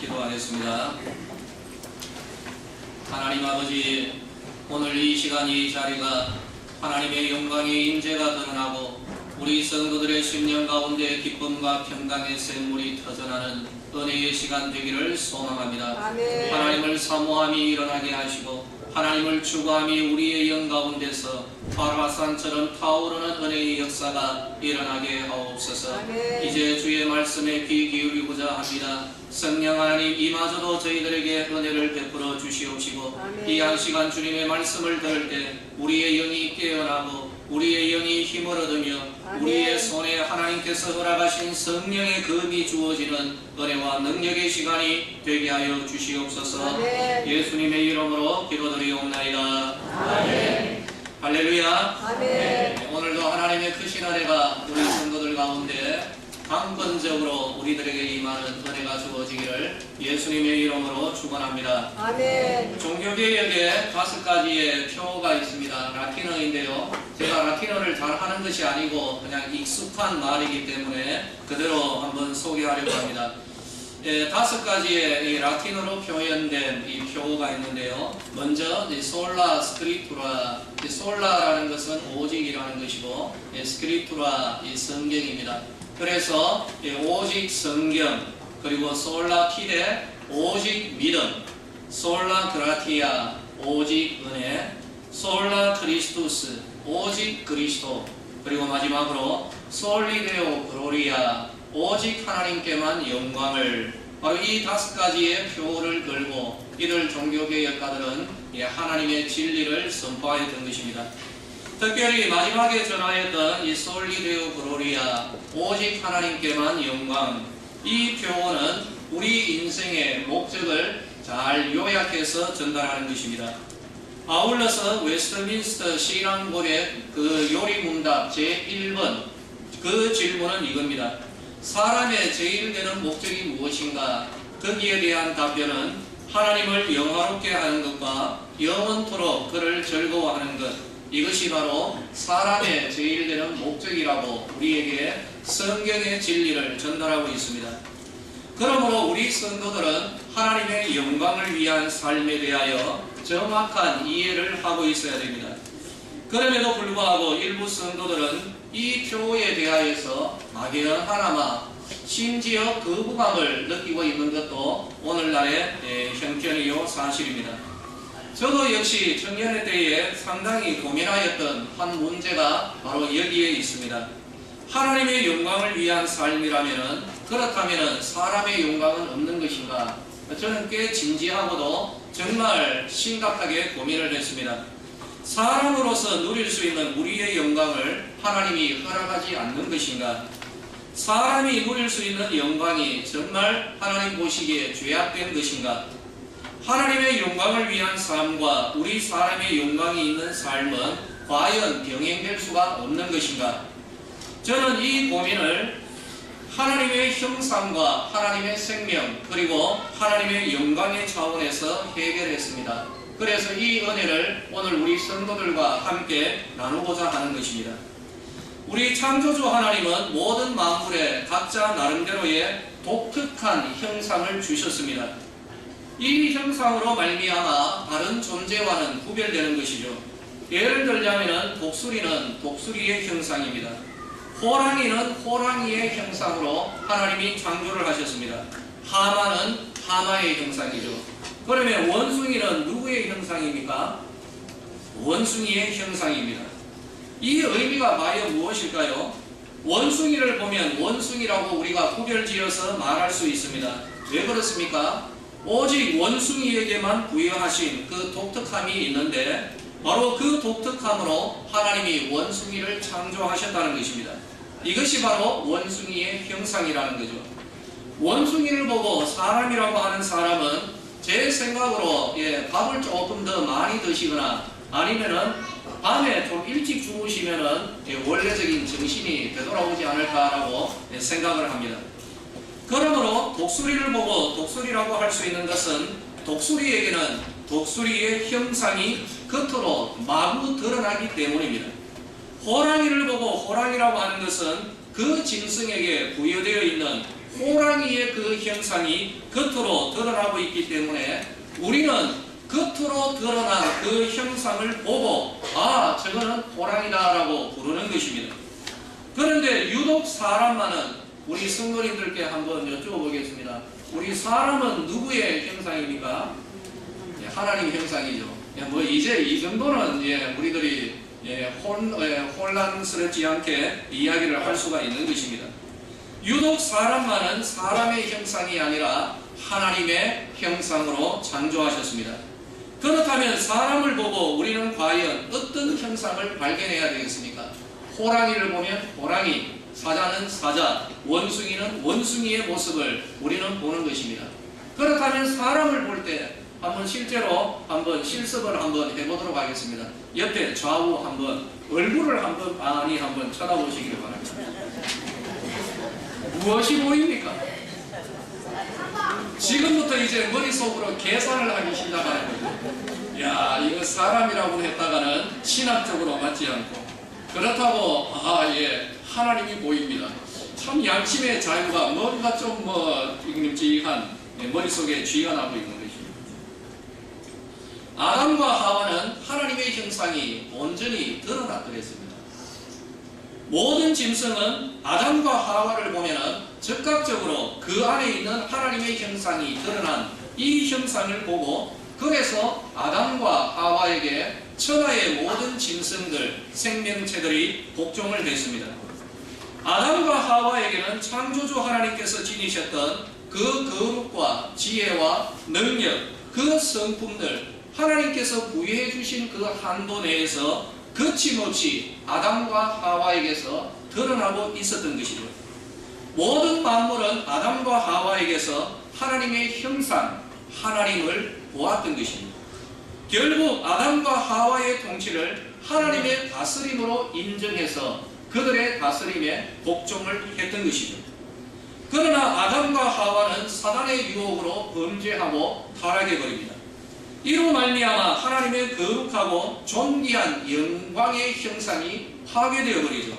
기도하겠습니다. 하나님 아버지, 오늘 이 시간 이 자리가 하나님의 영광의 임재가 드러나고 우리 성도들의 심령 가운데 기쁨과 평강의 샘물이 터져나는 은혜의 시간 되기를 소망합니다. 아멘. 하나님을 사모함이 일어나게 하시고 하나님을 추구함이 우리의 영 가운데서 바라산처럼 타오르는 은혜의 역사가 일어나게 하옵소서. 아멘. 이제 주의 말씀에 귀 기울이고자 합니다. 성령 하나님, 이마저도 저희들에게 은혜를 베풀어 주시옵시고 아멘. 이 한 시간 주님의 말씀을 들을 때 우리의 영이 깨어나고 우리의 영이 힘을 얻으며 아멘. 우리의 손에 하나님께서 허락하신 성령의 검이 주어지는 은혜와 능력의 시간이 되게 하여 주시옵소서. 아멘. 예수님의 이름으로 기도드리옵나이다. 아멘. 할렐루야. 아멘. 네, 오늘도 하나님의 크신 은혜가 우리 성도들 가운데 강건적으로 우리들에게 임하는 은혜가 주어지기를 예수님의 이름으로 축원합니다. 아멘. 종교개혁에 5가지의 표가 있습니다. 라틴어인데요. 제가 라틴어를 잘 하는 것이 아니고 그냥 익숙한 말이기 때문에 그대로 한번 소개하려고 합니다. 5가지의 이 라틴어로 표현된 이 표가 있는데요. 먼저 솔라 스크립투라, 솔라라는 것은 오직이라는 것이고 스크립투라 이 성경입니다. 그래서 오직 성경, 그리고 솔라 피데 오직 믿음, 솔라 그라티아 오직 은혜, 솔라 크리스투스 오직 그리스도, 그리고 마지막으로 솔리데오 글로리아 오직 하나님께만 영광을, 바로 이 5가지의 표를 걸고 이들 종교개혁가들은 하나님의 진리를 선포하였던 것입니다. 특별히 마지막에 전하였던 이 솔리데오 글로리아 오직 하나님께만 영광, 이 표어는 우리 인생의 목적을 잘 요약해서 전달하는 것입니다. 아울러서 웨스트민스터 신앙고백 그 요리문답 제1번 그 질문은 이겁니다. 사람의 제일 되는 목적이 무엇인가? 거기에 대한 답변은 하나님을 영화롭게 하는 것과 영원토록 그를 즐거워하는 것, 이것이 바로 사람의 제일 되는 목적이라고 우리에게 성경의 진리를 전달하고 있습니다. 그러므로 우리 성도들은 하나님의 영광을 위한 삶에 대하여 정확한 이해를 하고 있어야 됩니다. 그럼에도 불구하고 일부 성도들은 이 표에 대하여서 막연하나마 심지어 거부감을 느끼고 있는 것도 오늘날의 형편이요 사실입니다. 저도 역시 청년의 때에 상당히 고민하였던 한 문제가 바로 여기에 있습니다. 하나님의 영광을 위한 삶이라면 그렇다면 사람의 영광은 없는 것인가? 저는 꽤 진지하고도 정말 심각하게 고민을 했습니다. 사람으로서 누릴 수 있는 우리의 영광을 하나님이 허락하지 않는 것인가? 사람이 누릴 수 있는 영광이 정말 하나님 보시기에 죄악된 것인가? 하나님의 영광을 위한 삶과 우리 사람의 영광이 있는 삶은 과연 병행될 수가 없는 것인가? 저는 이 고민을 하나님의 형상과 하나님의 생명 그리고 하나님의 영광의 차원에서 해결했습니다. 그래서 이 은혜를 오늘 우리 성도들과 함께 나누고자 하는 것입니다. 우리 창조주 하나님은 모든 만물에 각자 나름대로의 독특한 형상을 주셨습니다. 이 형상으로 말미암아 다른 존재와는 구별되는 것이죠. 예를 들자면 독수리는 독수리의 형상입니다. 호랑이는 호랑이의 형상으로 하나님이 창조를 하셨습니다. 하마는 하마의 형상이죠. 그러면 원숭이는 누구의 형상입니까? 원숭이의 형상입니다. 이 의미가 과연 무엇일까요? 원숭이를 보면 원숭이라고 우리가 구별지어서 말할 수 있습니다. 왜 그렇습니까? 오직 원숭이에게만 부여하신 그 독특함이 있는데 바로 그 독특함으로 하나님이 원숭이를 창조하셨다는 것입니다. 이것이 바로 원숭이의 형상이라는 거죠. 원숭이를 보고 사람이라고 하는 사람은 제 생각으로 밥을 조금 더 많이 드시거나 아니면은 밤에 좀 일찍 주무시면은 원래적인 정신이 되돌아오지 않을까라고 생각을 합니다. 그러므로 독수리를 보고 독수리라고 할 수 있는 것은 독수리에게는 독수리의 형상이 겉으로 마구 드러나기 때문입니다. 호랑이를 보고 호랑이라고 하는 것은 그 짐승에게 부여되어 있는 호랑이의 그 형상이 겉으로 드러나고 있기 때문에 우리는 겉으로 드러난 그 형상을 보고 아, 저거는 호랑이다라고 부르는 것입니다. 그런데 유독 사람만은 우리 성도님들께 한번 여쭤보겠습니다. 우리 사람은 누구의 형상입니까? 하나님 형상이죠. 뭐 이제 이 정도는 우리들이 혼란스럽지 않게 이야기를 할 수가 있는 것입니다. 유독 사람만은 사람의 형상이 아니라 하나님의 형상으로 창조하셨습니다. 그렇다면 사람을 보고 우리는 과연 어떤 형상을 발견해야 되겠습니까? 호랑이를 보면 호랑이, 사자는 사자, 원숭이는 원숭이의 모습을 우리는 보는 것입니다. 그렇다면 사람을 볼 때 한번 실제로 한번 실습을 한번 해보도록 하겠습니다. 옆에 좌우 한번 얼굴을 한번 많이 한번 쳐다보시기를 바랍니다. 무엇이 보입니까? 지금부터 이제 머릿속으로 계산을 하기 시작하는 거죠. 야, 이거 사람이라고 했다가는 신학적으로 맞지 않고 그렇다고 하나님이 보입니다. 참 양심의 자유가 뭔가 좀 묵직한 머릿속에 쥐가 나고 있는 것입니다. 아담과 하와는 하나님의 형상이 온전히 드러났더랬습니다. 모든 짐승은 아담과 하와를 보면 즉각적으로 그 안에 있는 하나님의 형상이 드러난 이 형상을 보고 그래서 아담과 하와에게 천하의 모든 짐승들, 생명체들이 복종을 했습니다. 아담과 하와에게는 창조주 하나님께서 지니셨던 그 거룩과 지혜와 능력, 그 성품들, 하나님께서 부여해 주신 그 한도 내에서 거침없이 아담과 하와에게서 드러나고 있었던 것이죠. 모든 만물은 아담과 하와에게서 하나님의 형상, 하나님을 보았던 것입니다. 결국 아담과 하와의 통치를 하나님의 다스림으로 인정해서 그들의 다스림에 복종을 했던 것이죠. 그러나 아담과 하와는 사단의 유혹으로 범죄하고 타락해버립니다. 이로 말미암아 하나님의 거룩하고 존귀한 영광의 형상이 파괴되어 버리죠.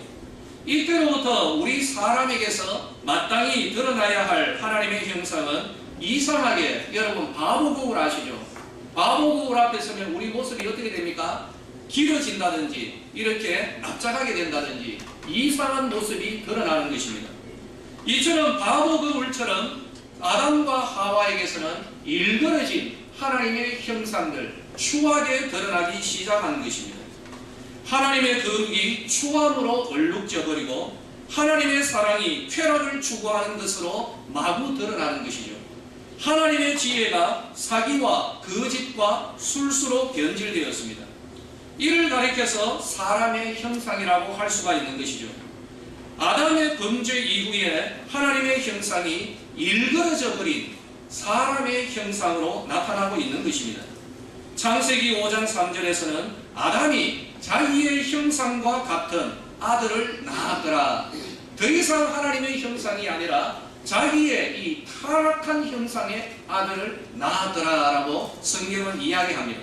이때로부터 우리 사람에게서 마땅히 드러나야 할 하나님의 형상은 이상하게, 여러분 바보거울 아시죠? 바보거울 앞에 서면 우리 모습이 어떻게 됩니까? 길어진다든지 이렇게 납작하게 된다든지 이상한 모습이 드러나는 것입니다. 이처럼 바보거울처럼 아담과 하와에게서는 일그러진 하나님의 형상들, 추하게 드러나기 시작한 것입니다. 하나님의 거룩이 추함으로 얼룩져 버리고 하나님의 사랑이 쾌락을 추구하는 것으로 마구 드러나는 것이죠. 하나님의 지혜가 사기와 거짓과 술수로 변질되었습니다. 이를 가리켜서 사람의 형상이라고 할 수가 있는 것이죠. 아담의 범죄 이후에 하나님의 형상이 일그러져 버린 사람의 형상으로 나타나고 있는 것입니다. 창세기 5장 3절에서는 아담이 자기의 형상과 같은 아들을 낳았더라. 더 이상 하나님의 형상이 아니라 자기의 이 타락한 형상의 아들을 낳았더라 라고 성경은 이야기합니다.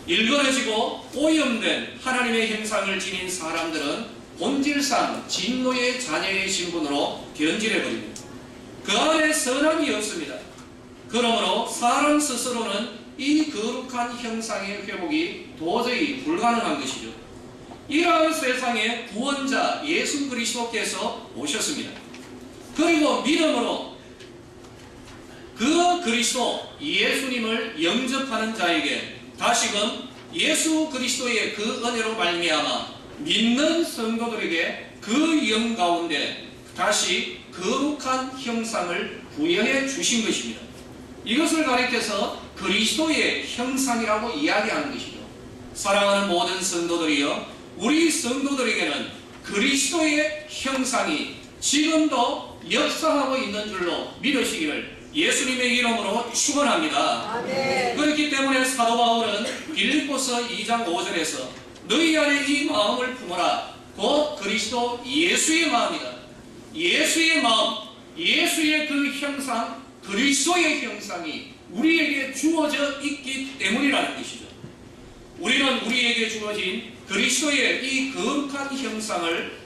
일그러지고 오염된 하나님의 형상을 지닌 사람들은 본질상 진노의 자녀의 신분으로 변질해버립니다. 그 안에 선함이 없습니다. 그러므로 사람 스스로는 이 거룩한 형상의 회복이 도저히 불가능한 것이죠. 이러한 세상에 구원자 예수 그리스도께서 오셨습니다. 그리고 믿음으로 그 그리스도 예수님을 영접하는 자에게 다시금 예수 그리스도의 그 은혜로 말미암아 믿는 성도들에게 그 영 가운데 다시 거룩한 형상을 부여해 주신 것입니다. 이것을 가리켜서 그리스도의 형상이라고 이야기하는 것이죠. 사랑하는 모든 성도들이여, 우리 성도들에게는 그리스도의 형상이 지금도 역사하고 있는 줄로 믿으시기를 예수님의 이름으로 축원합니다. 아멘. 그렇기 때문에 사도 바울은 빌립보서 2장 5절에서 너희 안에 이 마음을 품어라. 곧 그리스도 예수의 마음이다. 예수의 마음, 예수의 그 형상, 그리스도의 형상이 우리에게 주어져 있기 때문이라는 것이죠. 우리는 우리에게 주어진 그리스도의 이 거룩한 형상을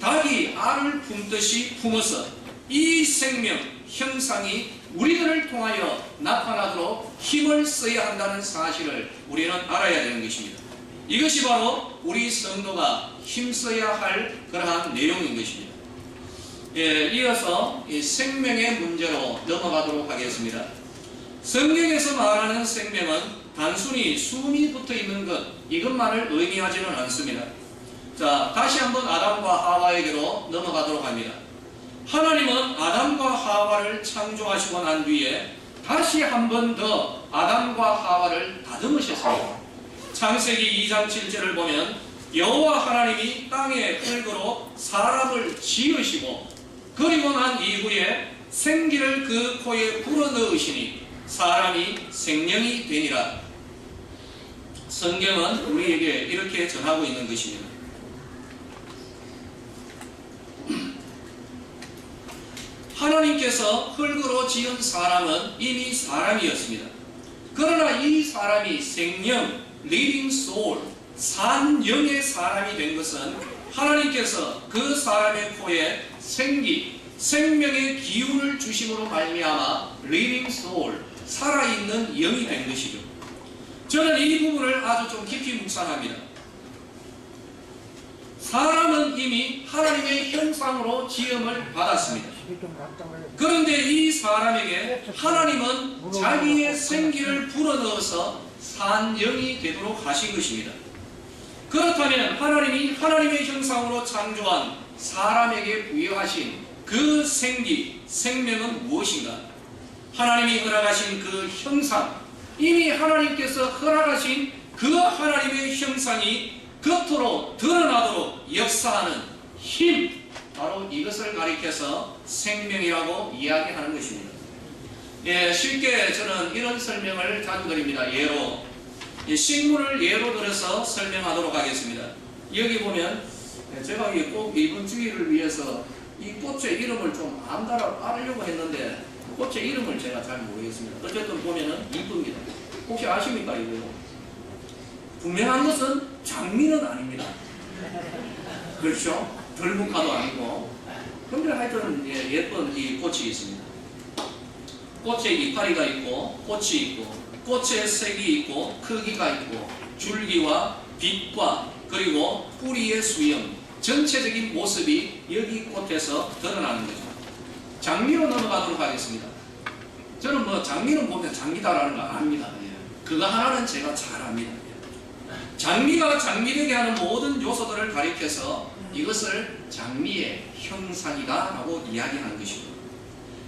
닭이 알을 품듯이 품어서 이 생명, 형상이 우리들을 통하여 나타나도록 힘을 써야 한다는 사실을 우리는 알아야 되는 것입니다. 이것이 바로 우리 성도가 힘써야 할 그러한 내용인 것입니다. 이어서 이 생명의 문제로 넘어가도록 하겠습니다. 성경에서 말하는 생명은 단순히 숨이 붙어 있는 것, 이것만을 의미하지는 않습니다. 자, 다시 한번 아담과 하와에게로 넘어가도록 합니다. 하나님은 아담과 하와를 창조하시고 난 뒤에 다시 한 번 더 아담과 하와를 다듬으셨습니다. 창세기 2장 7절을 보면 여호와 하나님이 땅에 흙으로 사람을 지으시고 그리고 난 이후에 생기를 그 코에 불어넣으시니 사람이 생명이 되니라. 성경은 우리에게 이렇게 전하고 있는 것입니다. 하나님께서 흙으로 지은 사람은 이미 사람이었습니다. 그러나 이 사람이 생명, living soul, 산영의 사람이 된 것은 하나님께서 그 사람의 코에 생명의 기운을 주심으로 말미암아 living soul, 살아있는 영이 된 것이죠. 저는 이 부분을 아주 좀 깊이 묵상합니다. 사람은 이미 하나님의 형상으로 지음을 받았습니다. 그런데 이 사람에게 하나님은 자기의 생기를 불어넣어서 산영이 되도록 하신 것입니다. 그렇다면 하나님이 하나님의 형상으로 창조한 사람에게 부여하신 그 생명은 무엇인가? 하나님이 허락하신 그 형상, 이미 하나님께서 허락하신 그 하나님의 형상이 겉으로 드러나도록 역사하는 힘, 바로 이것을 가리켜서 생명이라고 이야기하는 것입니다. 쉽게 저는 이런 설명을 자주 드립니다. 예로 식물을 예로 들어서 설명하도록 하겠습니다. 여기 보면 제가 꼭 이번 주일을 위해서 이 꽃의 이름을 좀 알으려고 했는데 꽃의 이름을 제가 잘 모르겠습니다. 어쨌든 보면은 이쁩니다. 혹시 아십니까 이거? 분명한 것은 장미는 아닙니다. 그렇죠? 들국화도 아니고. 근데 하여튼 예쁜 이 꽃이 있습니다. 꽃에 이파리가 있고 꽃이 있고 꽃의 색이 있고 크기가 있고 줄기와 빛과 그리고 뿌리의 수영, 전체적인 모습이 여기 꽃에서 드러나는 거죠. 장미로 넘어가도록 하겠습니다. 저는 뭐 장미는 보면 장미다라는 거 압니다. 그거 하나는 제가 잘 압니다. 장미가 장미되게 하는 모든 요소들을 가리켜서 이것을 장미의 형상이다 라고 이야기하는 것입니다.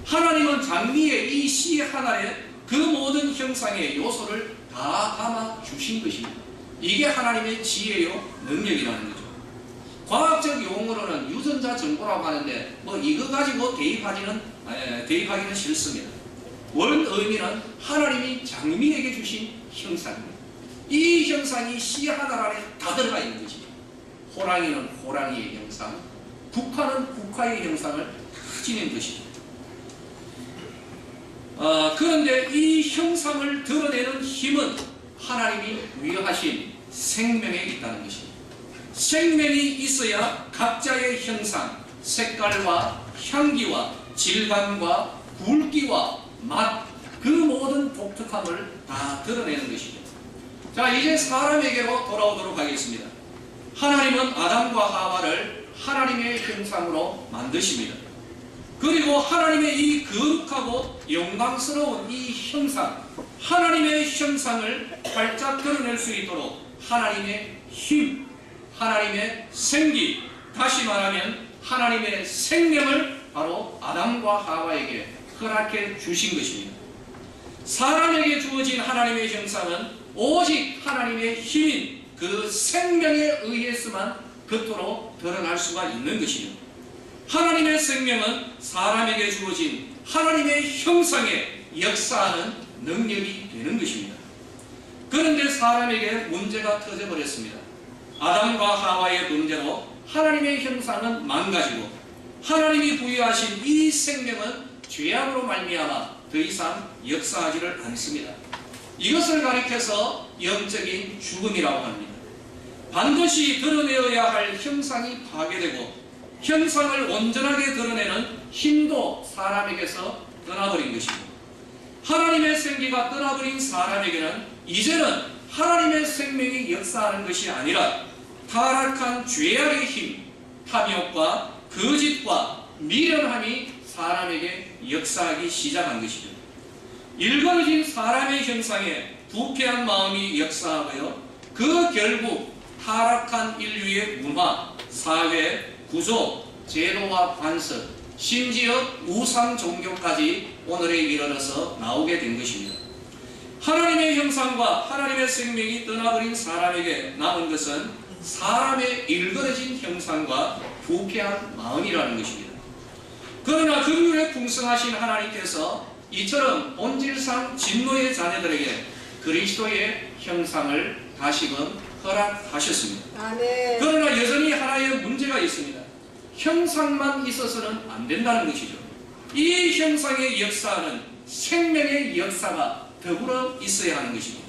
하나님은 장미의 이 씨 하나에 그 모든 형상의 요소를 다 담아 주신 것입니다. 이게 하나님의 지혜요 능력이라는 거죠. 과학적 용어로는 유전자 정보라고 하는데 뭐 이거 가지고 대입하기는 싫습니다. 원 의미는 하나님이 장미에게 주신 형상입니다. 이 형상이 씨 하나 안에 다 들어가 있는 것입니다. 호랑이는 호랑이의 형상, 국화는 국화의 형상을 지닌 것입니다. 그런데 이 형상을 드러내는 힘은 하나님이 부여하신 생명에 있다는 것입니다. 생명이 있어야 각자의 형상, 색깔과 향기와 질감과 굵기와 맛, 그 모든 독특함을 다 드러내는 것이죠. 자, 이제 사람에게로 돌아오도록 하겠습니다. 하나님은 아담과 하와를 하나님의 형상으로 만드십니다. 그리고 하나님의 이 거룩하고 영광스러운 이 형상, 하나님의 형상을 활짝 드러낼 수 있도록 하나님의 힘, 하나님의 생기, 다시 말하면 하나님의 생명을 바로 아담과 하와에게 허락해 주신 것입니다. 사람에게 주어진 하나님의 형상은 오직 하나님의 힘인 그 생명에 의해서만 겉으로 드러날 수가 있는 것입니다. 하나님의 생명은 사람에게 주어진 하나님의 형상에 역사하는 능력이 되는 것입니다. 그런데 사람에게 문제가 터져버렸습니다. 아담과 하와의 문제로 하나님의 형상은 망가지고 하나님이 부여하신 이 생명은 죄악으로 말미암아 더 이상 역사하지를 않습니다. 이것을 가리켜서 영적인 죽음이라고 합니다. 반드시 드러내어야 할 형상이 파괴되고 형상을 온전하게 드러내는 힘도 사람에게서 떠나버린 것입니다. 하나님의 생기가 떠나버린 사람에게는 이제는 하나님의 생명이 역사하는 것이 아니라 타락한 죄악의 힘, 탐욕과 거짓과 미련함이 사람에게 역사하기 시작한 것이죠. 일그러진 사람의 형상에 부패한 마음이 역사하고요, 그 결국 타락한 인류의 문화, 사회, 구조, 제도와 관습, 심지어 우상 종교까지 오늘에 이르러서 나오게 된 것입니다. 하나님의 형상과 하나님의 생명이 떠나버린 사람에게 남은 것은 사람의 일그러진 형상과 부패한 마음이라는 것입니다. 그러나 긍휼에 풍성하신 하나님께서 이처럼 본질상 진노의 자녀들에게 그리스도의 형상을 다시금 허락하셨습니다. 아멘. 그러나 여전히 하나의 문제가 있습니다. 형상만 있어서는 안 된다는 것이죠. 이 형상의 역사는 생명의 역사가 더불어 있어야 하는 것입니다.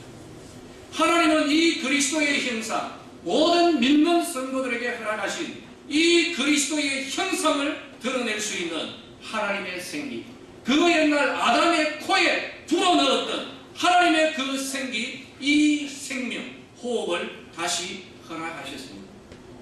하나님은 이 그리스도의 형상, 모든 믿는 성도들에게 허락하신 이 그리스도의 형상을 드러낼 수 있는 하나님의 생기, 그 옛날 아담의 코에 불어넣었던 하나님의 그 생기, 이 생명, 호흡을 다시 허락하셨습니다.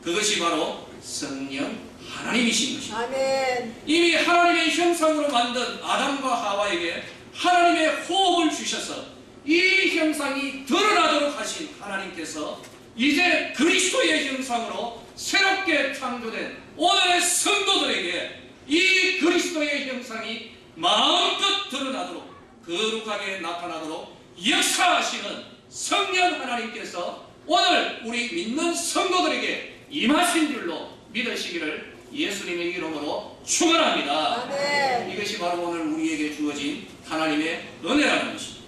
그것이 바로 성령 하나님이신 것입니다. 아멘. 이미 하나님의 형상으로 만든 아담과 하와에게 하나님의 호흡을 주셔서 이 형상이 드러나도록 하신 하나님께서 이제 그리스도의 형상으로 새롭게 창조된 오늘의 성도들에게 이 그리스도의 형상이 마음껏 드러나도록, 거룩하게 나타나도록 역사하시는 성령 하나님께서 오늘 우리 믿는 성도들에게 임하신 줄로 믿으시기를 예수님의 이름으로 축원합니다. 아멘. 이것이 바로 오늘 우리에게 주어진 하나님의 은혜라는 것입니다.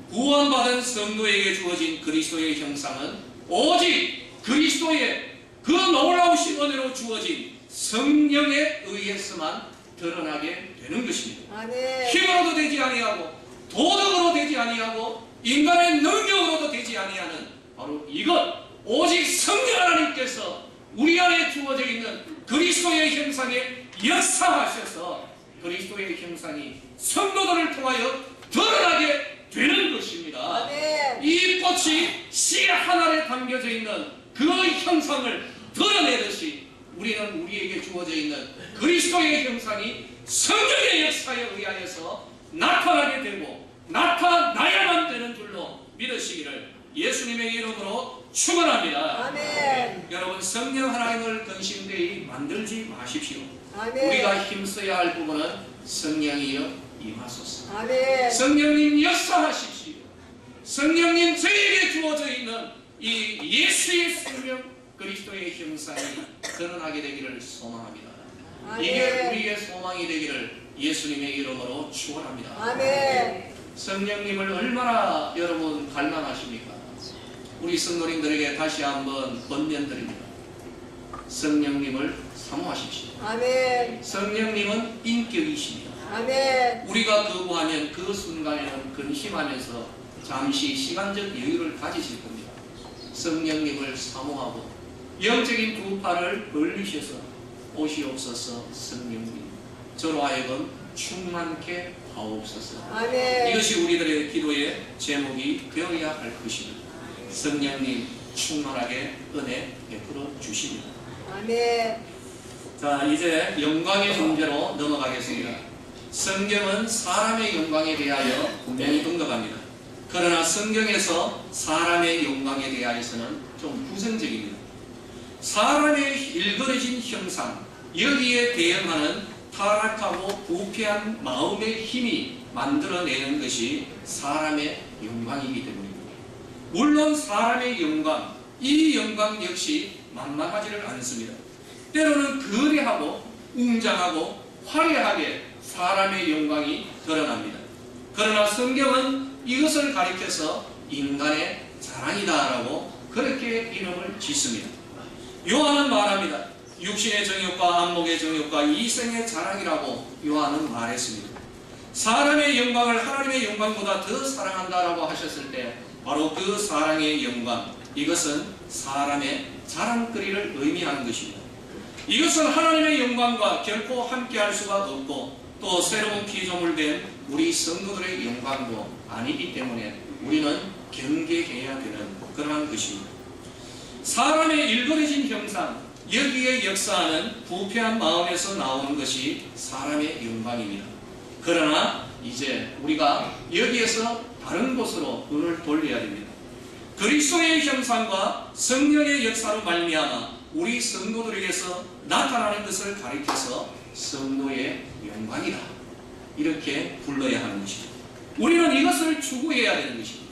구원받은 성도에게 주어진 그리스도의 형상은 오직 그리스도의 그 놀라우신 은혜로 주어진 성령에 의해서만 드러나게 되는 것입니다. 아멘. 힘으로도 되지 아니하고 도덕으로 되지 아니하고 인간의 능력으로도 되지 아니하는 바로 이것, 오직 성령 하나님께서 우리 안에 주어져 있는 그리스도의 형상에 역사하셔서 그리스도의 형상이 성도들을 통하여 드러나게 되는 것입니다. 아멘. 이 꽃이 씨 하나에 담겨져 있는 그 형상을 드러내듯이 우리는 우리에게 주어져 있는 그리스도의 형상이 성령의 역사에 의하여서 나타나게 되고 나타나야만 되는 줄로 믿으시기를 예수님의 이름으로 축원합니다. 아멘. 여러분, 성령 하나님을 근심되이 만들지 마십시오. 아멘. 우리가 힘써야 할 부분은 성령이여 임하소서. 아멘. 성령님 역사하십시오. 성령님 저에게 주어져 있는 이 예수의 생명 그리스도의 형상이 드러나게 되기를 소망합니다. 이게 아멘. 우리의 소망이 되기를 예수님의 이름으로 축원합니다. 아멘. 성령님을 얼마나 여러분 갈망하십니까? 우리 성도님들에게 다시 한번 권면드립니다. 성령님을 사모하십시오. 아멘. 성령님은 인격이십니다. 아멘. 우리가 거부하면 그 순간에는 근심하면서 잠시 시간적 여유를 가지실 겁니다. 성령님을 사모하고 영적인 두 팔을 벌리셔서 오시옵소서. 성령님, 저로 하여금 충만케 하옵소서. 아멘. 이것이 우리들의 기도의 제목이 되어야 할 것입니다. 성령님 충만하게 은혜 베풀어 주십니다. 아멘. 자, 이제 영광의 문제로 넘어가겠습니다. 성경은 사람의 영광에 대하여 분명히 언급합니다. 그러나 성경에서 사람의 영광에 대하여서는 좀 부정적입니다. 사람의 일그러진 형상, 여기에 대응하는 타락하고 부패한 마음의 힘이 만들어내는 것이 사람의 영광이기 때문입니다. 물론 사람의 영광, 이 영광 역시 만만하지를 않습니다. 때로는 거대하고 웅장하고 화려하게 사람의 영광이 드러납니다. 그러나 성경은 이것을 가리켜서 인간의 자랑이다라고 그렇게 이름을 짓습니다. 요한은 말합니다. 육신의 정욕과 안목의 정욕과 이생의 자랑이라고 요한은 말했습니다. 사람의 영광을 하나님의 영광보다 더 사랑한다라고 하셨을 때 바로 그 사랑의 영광, 이것은 사람의 자랑거리를 의미하는 것입니다. 이것은 하나님의 영광과 결코 함께할 수가 없고 또 새로운 피조물 된 우리 성도들의 영광도 아니기 때문에 우리는 경계해야 되는 그러한 것입니다. 사람의 일그러진 형상, 여기에 역사하는 부패한 마음에서 나오는 것이 사람의 영광입니다. 그러나 이제 우리가 여기에서 다른 곳으로 눈을 돌려야 됩니다. 그리스도의 형상과 성령의 역사로 말미암아 우리 성도들에게서 나타나는 것을 가리켜서 성도의 영광이다, 이렇게 불러야 하는 것입니다. 우리는 이것을 추구해야 되는 것입니다.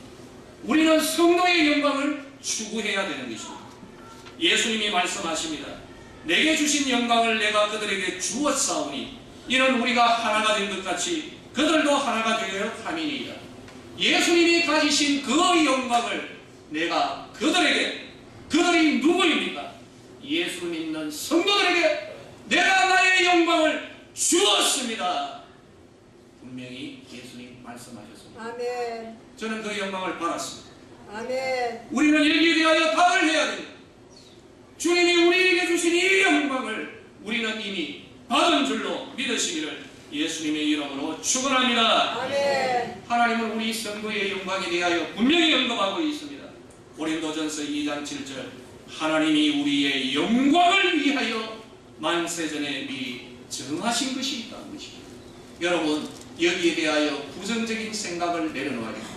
우리는 성도의 영광을 추구해야 되는 것입니다. 예수님이 말씀하십니다. 내게 주신 영광을 내가 그들에게 주었사오니 이는 우리가 하나가 된 것 같이 그들도 하나가 되어 함이니이다. 예수님이 가지신 그 영광을 내가 그들에게, 그들이 누구입니까? 예수 믿는 성도들에게 내가 나의 영광을 주었습니다. 분명히 예수님 말씀하셨습니다. 아멘. 저는 그 영광을 받았습니다. 아멘. 우리는 여기에 대하여 답을 해야 됩니다. 주님이 우리에게 주신 이 영광을 우리는 이미 받은 줄로 믿으시기를 예수님의 이름으로 축원합니다. 아멘. 하나님은 우리 성도의 영광에 대하여 분명히 언급하고 있습니다. 고린도전서 2장 7절, 하나님이 우리의 영광을 위하여 만세전에 미리 정하신 것이 있다는 것입니다. 여러분, 여기에 대하여 부정적인 생각을 내려놓아야 됩니다.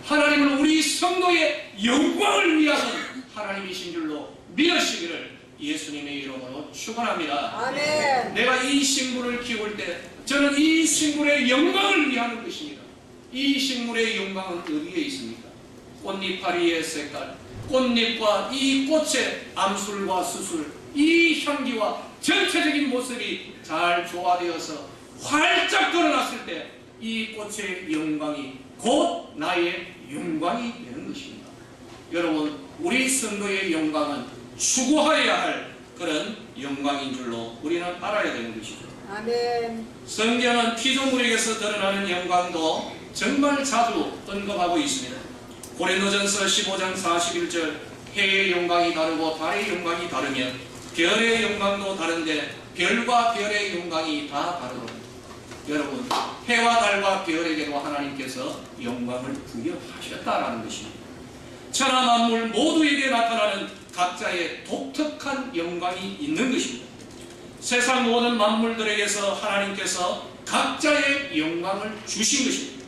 하나님은 우리 성도의 영광을 위하여 하나님이신 줄로 믿으시기를 예수님의 이름으로 축원합니다. 아멘. 내가 이 식물을 키울 때 저는 이 식물의 영광을 위하는 것입니다. 이 식물의 영광은 어디에 있습니까? 꽃잎파리의 색깔, 꽃잎과 이 꽃의 암술과 수술, 이 향기와 전체적인 모습이 잘 조화되어서 활짝 드러났을 때 이 꽃의 영광이 곧 나의 영광이 되는 것입니다. 여러분, 우리 성도의 영광은 추구하여야 할 그런 영광인 줄로 우리는 알아야 되는 것이죠. 아멘. 성경은 피조물에게서 드러나는 영광도 정말 자주 언급하고 있습니다. 고린도전서 15장 41절, 해의 영광이 다르고 달의 영광이 다르며 별의 영광도 다른데 별과 별의 영광이 다 다르다. 여러분, 해와 달과 별에게도 하나님께서 영광을 부여하셨다라는 것입니다. 천하 만물 모두에게 나타나는 각자의 독특한 영광이 있는 것입니다. 세상 모든 만물들에게서 하나님께서 각자의 영광을 주신 것입니다.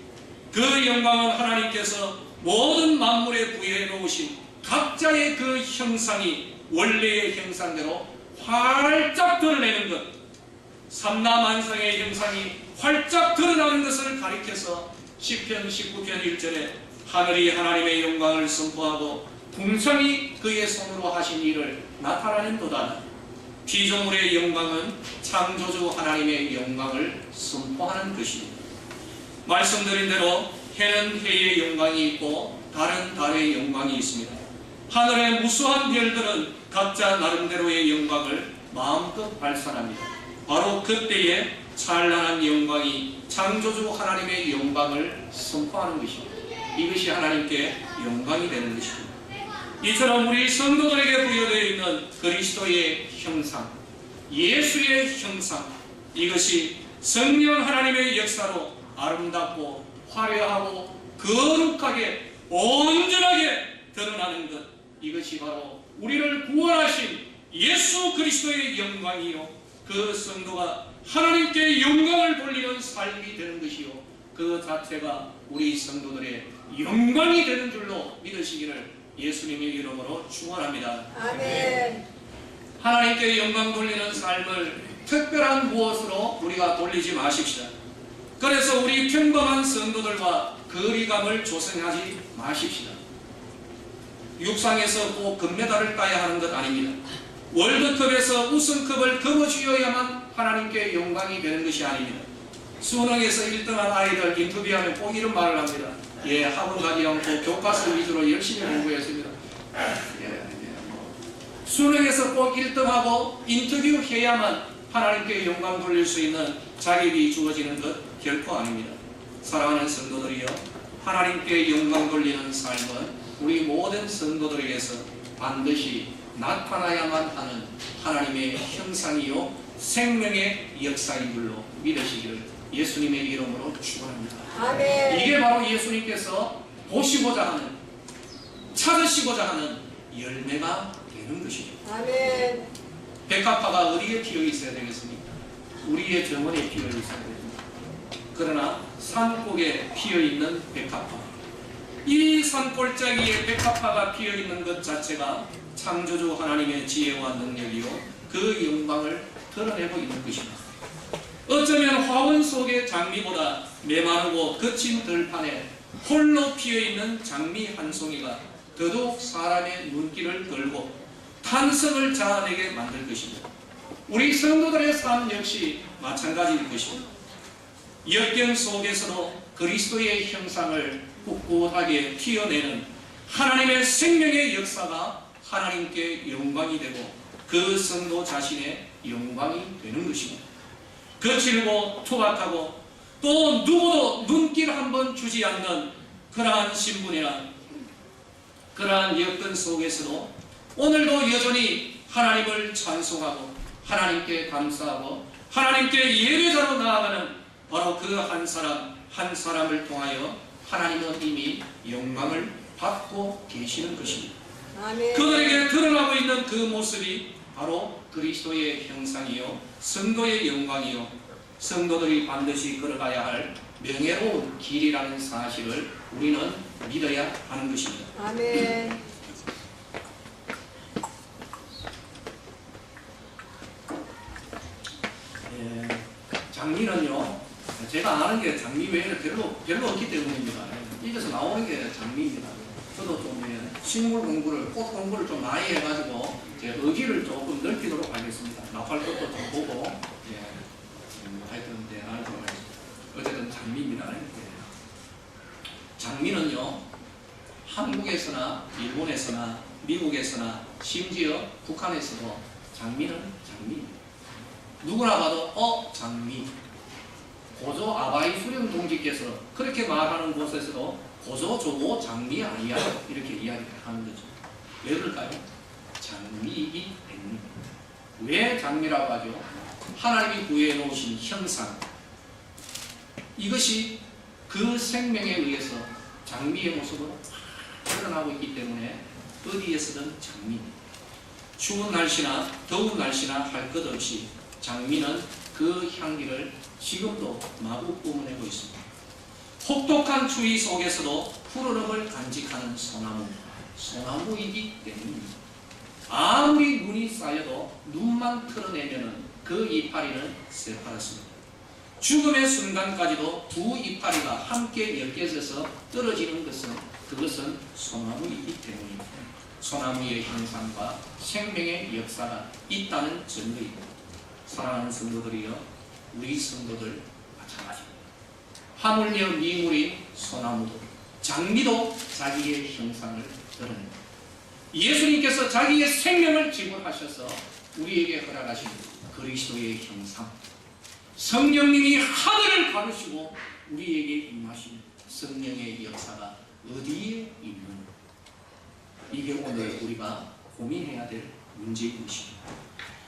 그 영광은 하나님께서 모든 만물에 부여해 놓으신 각자의 그 형상이 원래의 형상대로 활짝 드러내는 것, 삼라만상의 형상이 활짝 드러나는 것을 가리켜서 시편 19편 1절에 하늘이 하나님의 영광을 선포하고 풍성이 그의 손으로 하신 일을 나타내는도다. 피조물의 영광은 창조주 하나님의 영광을 선포하는 것입니다. 말씀드린 대로 해는 해의 영광이 있고 달은 달의 영광이 있습니다. 하늘의 무수한 별들은 각자 나름대로의 영광을 마음껏 발산합니다. 바로 그때에 찬란한 영광이 창조주 하나님의 영광을 선포하는 것입니다. 이것이 하나님께 영광이 되는 것입니다. 이처럼 우리 성도들에게 부여되어 있는 그리스도의 형상, 예수의 형상, 이것이 성령 하나님의 역사로 아름답고 화려하고 거룩하게 온전하게 드러나는 것, 이것이 바로 우리를 구원하신 예수 그리스도의 영광이요, 그 성도가 하나님께 영광을 돌리는 삶이 되는 것이요, 그 자체가 우리 성도들의 영광이 되는 줄로 믿으시기를 예수님의 이름으로 축원합니다. 아멘. 하나님께 영광 돌리는 삶을 특별한 무엇으로 우리가 돌리지 마십시다. 그래서 우리 평범한 성도들과 거리감을 조성하지 마십시다. 육상에서 꼭 금메달을 따야 하는 것 아닙니다. 월드컵에서 우승컵을 거머쥐어야만 하나님께 영광이 되는 것이 아닙니다. 수능에서 1등한 아이들 인터뷰하면 꼭 이런 말을 합니다. 예, 학원 가지 않고 교과서 위주로 열심히 공부했습니다. 수능에서 꼭 1등하고 인터뷰해야만 하나님께 영광 돌릴 수 있는 자격이 주어지는 것 결코 아닙니다. 사랑하는 성도들이여, 하나님께 영광 돌리는 삶은 우리 모든 성도들에게서 반드시 나타나야만 하는 하나님의 형상이요 생명의 역사인 줄로 믿으시기를 예수님의 이름으로 축원합니다. 아멘. 이게 바로 예수님께서 보시고자 하는, 찾으시고자 하는 열매가 되는 것이죠. 아멘. 백합화가 어디에 피어 있어야 되겠습니까? 우리의 정원에 피어 있어야 됩니다. 그러나 산꼭에 피어 있는 백합화, 이 산골짜기에 백합화가 피어 있는 것 자체가 창조주 하나님의 지혜와 능력이요 그 영광을 드러내고 있는 것입니다. 어쩌면 화원 속의 장미보다 메마르고 거친 들판에 홀로 피어있는 장미 한 송이가 더더욱 사람의 눈길을 끌고 탄성을 자아내게 만들 것입니다. 우리 성도들의 삶 역시 마찬가지일 것입니다. 역경 속에서도 그리스도의 형상을 꿋꿋하게 피어내는 하나님의 생명의 역사가 하나님께 영광이 되고 그 성도 자신의 영광이 되는 것입니다. 거칠고 투박하고 또 누구도 눈길 한번 주지 않는 그러한 신분이나 그러한 여건 속에서도 오늘도 여전히 하나님을 찬송하고 하나님께 감사하고 하나님께 예배자로 나아가는 바로 그 한 사람 한 사람을 통하여 하나님은 이미 영광을 받고 계시는 것입니다. 아멘. 그들에게 드러나고 있는 그 모습이 바로 그리스도의 형상이요 성도의 영광이요 성도들이 반드시 걸어가야 할 명예로운 길이라는 사실을 우리는 믿어야 하는 것입니다. 아멘. 장미는요, 제가 아는 게 장미 외에는 별로 없기 때문입니다. 입에서 나오는 게 장미입니다. 저도 좀 식물 공부를, 꽃 공부를 좀 많이 해가지고 제 의기를 조금 넓히도록 하겠습니다. 나팔 꽃도 좀 보고, 하여튼 알도록 하겠습니다. 어쨌든 장미입니다. 장미는요, 한국에서나 일본에서나 미국에서나 심지어 북한에서도 장미는 장미입니다. 누구나 봐도 장미. 고조 아바이 수령 동지께서 그렇게 말하는 곳에서도 고조 조고 장미 아니야 이렇게 이야기하는 거죠. 왜 그럴까요? 장미이기 때문입니다. 왜 장미라고 하죠? 하나님이 구해 놓으신 형상, 이것이 그 생명에 의해서 장미의 모습으로 드러나고 있기 때문에 어디에서든 장미입니다. 추운 날씨나 더운 날씨나 할 것 없이 장미는 그 향기를 지금도 마구 뿜어내고 있습니다. 혹독한 추위 속에서도 푸르름을 간직하는 소나무이기 때문입니다. 아무리 눈이 쌓여도 눈만 털어내면 그 이파리는 새파랗습니다. 죽음의 순간까지도 두 이파리가 함께 엮여져서 떨어지는 그것은 소나무이기 때문입니다. 소나무의 형상과 생명의 역사가 있다는 증거입니다. 사랑하는 성도들이여, 우리 성도들 마찬가지입니다. 하물며 미물인 소나무도 장미도 자기의 형상을 드러냅니다. 예수님께서 자기의 생명을 지불하셔서 우리에게 허락하신 그리스도의 형상, 성령님이 하늘을 가르시고 우리에게 임하신 성령의 역사가 어디에 있는가? 이게 오늘 우리가 고민해야 될 문제인 것입니다.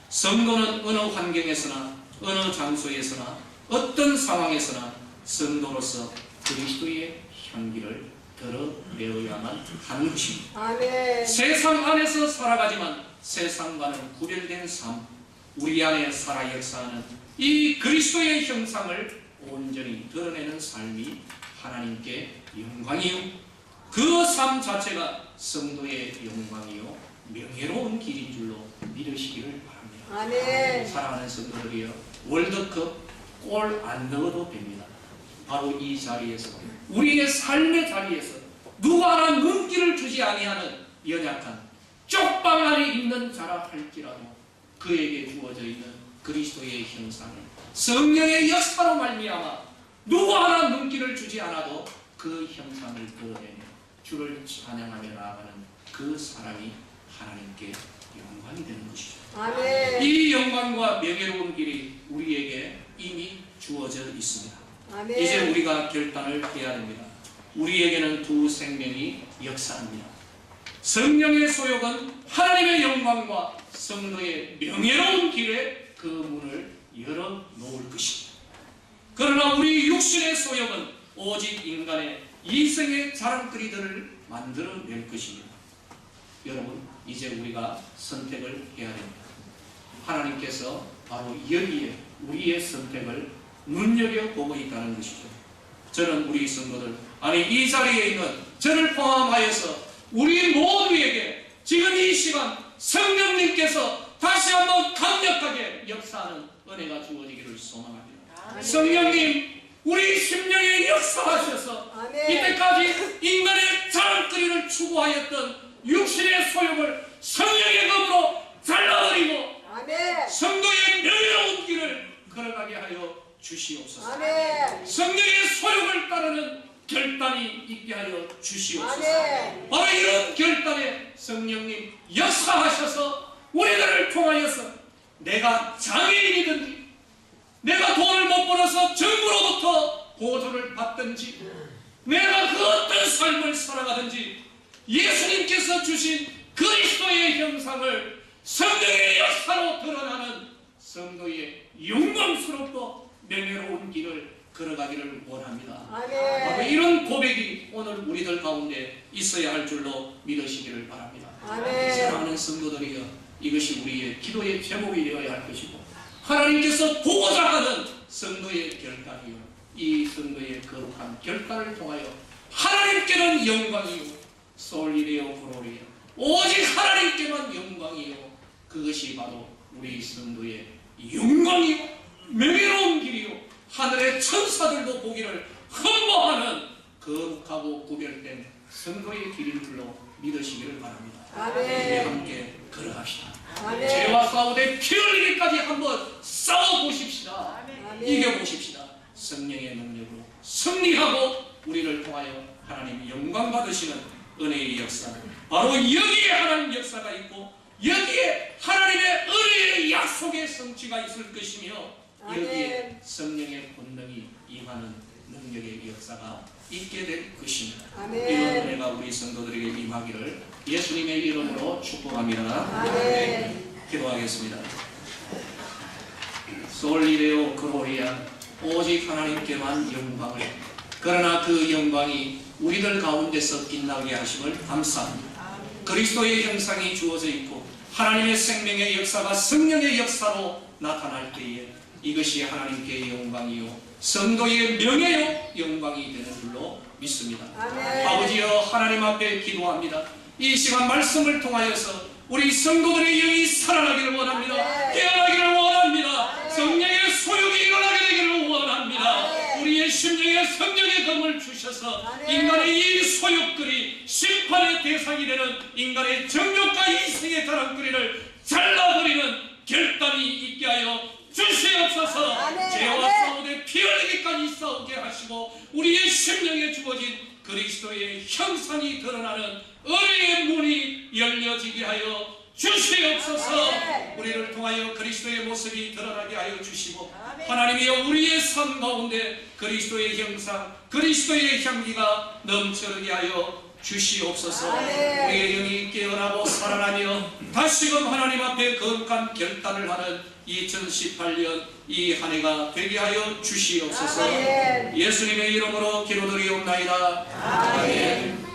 성도는 어느 환경에서나 어느 장소에서나 어떤 상황에서나 성도로서 그리스도의 향기를 드러내어야만 하는 것입니다. 아멘. 세상 안에서 살아가지만 세상과는 구별된 삶, 우리 안에 살아 역사하는 이 그리스도의 형상을 온전히 드러내는 삶이 하나님께 영광이요 그 삶 자체가 성도의 영광이요 명예로운 길인 줄로 믿으시기를 바랍니다. 아멘. 사랑하는 성도들이여, 월드컵 골 안 넣어도 됩니다. 바로 이 자리에서, 우리의 삶의 자리에서 누구 하나 눈길을 주지 아니하는 연약한 쪽방 안에 있는 자라 할지라도 그에게 주어져 있는 그리스도의 형상을 성령의 역사로 말미암아 누구 하나 눈길을 주지 않아도 그 형상을 드러내며 주를 찬양하며 나아가는 그 사람이 하나님께 영광이 되는 것이죠. 아멘. 이 영광과 명예로운 길이 우리에게 이미 주어져 있습니다. 아멘. 이제 우리가 결단을 해야 됩니다. 우리에게는 두 생명이 역사합니다. 성령의 소욕은 하나님의 영광과 성도의 명예로운 길에 그 문을 열어 놓을 것입니다. 그러나 우리 육신의 소욕은 오직 인간의 이생의 자랑거리들을 만들어낼 것입니다. 여러분, 이제 우리가 선택을 해야 됩니다. 하나님께서 바로 여기에 우리의 선택을 눈여겨보고 있다는 것이죠. 저는 우리 성도들, 아니 이 자리에 있는 저를 포함하여서 우리 모두에게 지금 이 시간 성령님께서 다시 한번 강력하게 역사하는 은혜가 주어지기를 소망합니다. 성령님, 우리 심령에 역사하셔서 아멘. 이때까지 인간의 자랑거리를 추구하였던 육신의 소욕을 성령의 검으로 잘라버리고 아멘. 성도의 명예로운 길을 걸어가게 하여 주시옵소서. 아멘. 성령의 소욕을 따르는 결단이 있게 하여 주시옵소서. 아멘. 바로 이런 결단에 성령님 역사하셔서 우리들을 통하여서 내가 장애인이든지 내가 돈을 못 벌어서 정부로부터 보조를 받든지 내가 그 어떤 삶을 살아가든지 예수님께서 주신 그리스도의 형상을 성령의 역사로 드러나는 성도의 영광스럽고 명예로운 길을 걸어가기를 원합니다. 바로 아멘. 이런 고백이 오늘 우리들 가운데 있어야 할 줄로 믿으시기를 바랍니다. 아멘. 사랑하는 성도들이여, 이것이 우리의 기도의 제목이 되어야 할 것이고 하나님께서 보고자 하는 성도의 결단이요, 이 성도의 거룩한 결단을 통하여 하나님께는 영광이요 솔리레오 그로리요, 오직 하나님께만 영광이요, 그것이 바로 우리 성도의 영광이요 명예로운 길이요 하늘의 천사들도 보기를 흠모하는 거룩하고 구별된 성도의 길인 줄로 믿으시기를 바랍니다. 우리 아멘. 함께 걸어갑시다. 아멘. 죄와 싸우되 피 흘리기까지 한번 싸워보십시다. 아멘. 이겨보십시다. 성령의 능력으로 승리하고 우리를 통하여 하나님 영광 받으시는 은혜의 역사, 바로 여기에 하나님 역사가 있고 여기에 하나님의 은혜의 약속의 성취가 있을 것이며 여기에 아멘. 성령의 권능이 임하는 능력의 역사가 있게 될 것입니다. 아멘. 이런 은혜가 우리 성도들에게 임하기를 예수님의 이름으로 축복합니다. 아멘. 기도하겠습니다. 솔리레오 그로리아, 오직 하나님께만 영광을, 그러나 그 영광이 우리들 가운데서 빛나게 하심을 감사합니다. 그리스도의 형상이 주어져 있고 하나님의 생명의 역사가 성령의 역사로 나타날 때에 이것이 하나님께 영광이요 성도의 명예요 영광이 되는 줄로 믿습니다. 아멘. 아버지여, 하나님 앞에 기도합니다. 이 시간 말씀을 통하여서 우리 성도들의 영이 살아나기를 원합니다. 아멘. 깨어나기를 원합니다. 아멘. 성령의 소욕이 일어나게 되기를 원합니다. 아멘. 우리의 심령에 성령의 검을 주셔서 아멘. 인간의 이 소욕들이 심판의 대상이 되는 인간의 정욕과 이생의 자랑거리를 잘라버리는 결단이 있게 하여 주시옵소서. 아멘. 죄와 아멘. 싸우되 피 흘리기까지 싸우게 하시고 우리의 심령에 주어진 그리스도의 형상이 드러나는 은혜의 문이 열려지게 하여 주시옵소서. 아멘. 우리를 통하여 그리스도의 모습이 드러나게 하여 주시고 아멘. 하나님이여, 우리의 삶 가운데 그리스도의 형상, 그리스도의 향기가 넘쳐나게 하여 주시옵소서. 아멘. 우리의 영이 깨어나고 살아나며 다시금 하나님 앞에 거룩한 결단을 하는 2018년 이 한 해가 되게 하여 주시옵소서. 아멘. 예수님의 이름으로 기도드리옵나이다. 아멘. 아멘.